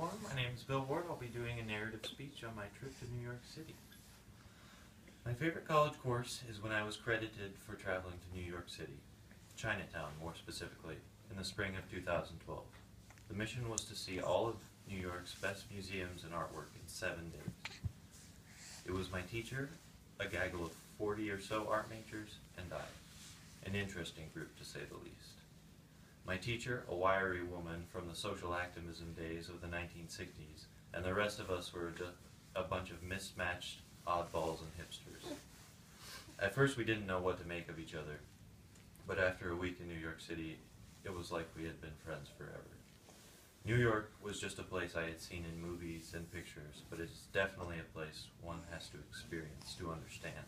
everyone. My name is Bill Ward. I'll be doing a narrative speech on my trip to New York City. My favorite college course is when I was credited for traveling to New York City, Chinatown more specifically, in the spring of 2012. The mission was to see all of New York's best museums and artwork in 7 days. It was my teacher, a gaggle of 40 or so art majors, and I, an interesting group to say the least. My teacher, a wiry woman from the social activism days of the 1960s, and the rest of us were just a bunch of mismatched oddballs and hipsters. At first we didn't know what to make of each other, but after a week in New York City, it was like we had been friends forever. New York was just a place I had seen in movies and pictures, but it's definitely a place one has to experience to understand.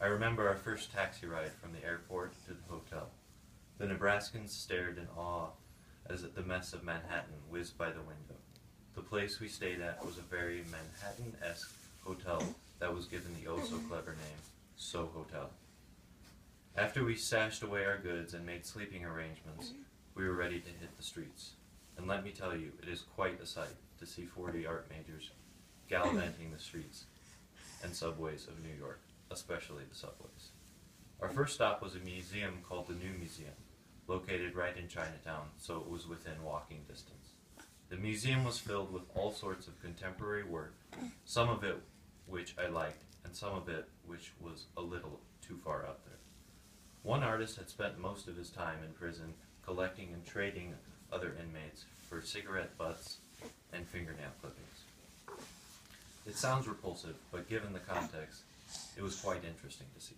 I remember our first taxi ride from the airport to the hotel. The Nebraskans stared in awe as the mess of Manhattan whizzed by the window. The place we stayed at was a very Manhattan-esque hotel that was given the oh-so-clever name, So Hotel. After we stashed away our goods and made sleeping arrangements, we were ready to hit the streets. And let me tell you, it is quite a sight to see 40 art majors gallivanting the streets and subways of New York, especially the subways. Our first stop was a museum called the New Museum, located right in Chinatown, so it was within walking distance. The museum was filled with all sorts of contemporary work, some of it which I liked, and some of it which was a little too far out there. One artist had spent most of his time in prison collecting and trading other inmates for cigarette butts and fingernail clippings. It sounds repulsive, but given the context, it was quite interesting to see.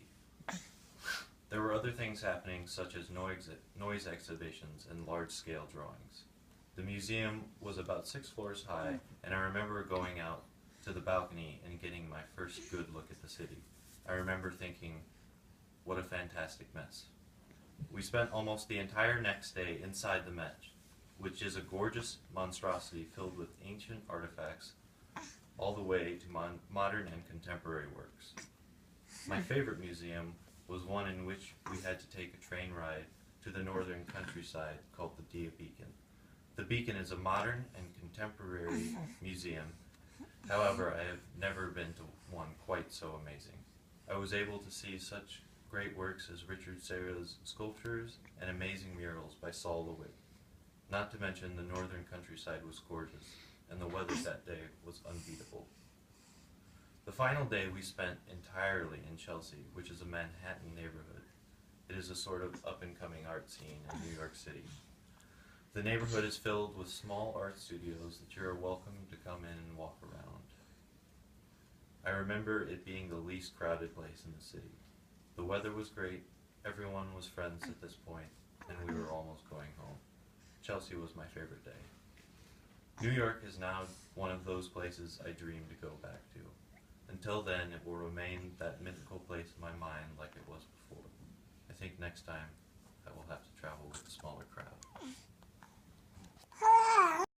There were other things happening, such as noise exhibitions and large-scale drawings. The museum was about 6 floors high, and I remember going out to the balcony and getting my first good look at the city. I remember thinking, what a fantastic mess. We spent almost the entire next day inside the Met, which is a gorgeous monstrosity filled with ancient artifacts all the way to modern and contemporary works. My favorite museum was one in which we had to take a train ride to the northern countryside called the Dia Beacon. The Beacon is a modern and contemporary museum. However, I have never been to one quite so amazing. I was able to see such great works as Richard Serra's sculptures and amazing murals by Sol LeWitt. Not to mention the northern countryside was gorgeous, and the weather that day was unbeatable. The final day we spent entirely in Chelsea, which is a Manhattan neighborhood. It is a sort of up-and-coming art scene in New York City. The neighborhood is filled with small art studios that you are welcome to come in and walk around. I remember it being the least crowded place in the city. The weather was great, everyone was friends at this point, and we were almost going home. Chelsea was my favorite day. New York is now one of those places I dream to go back to. Until then, it will remain that mythical place in my mind like it was before. I think next time I will have to travel with a smaller crowd.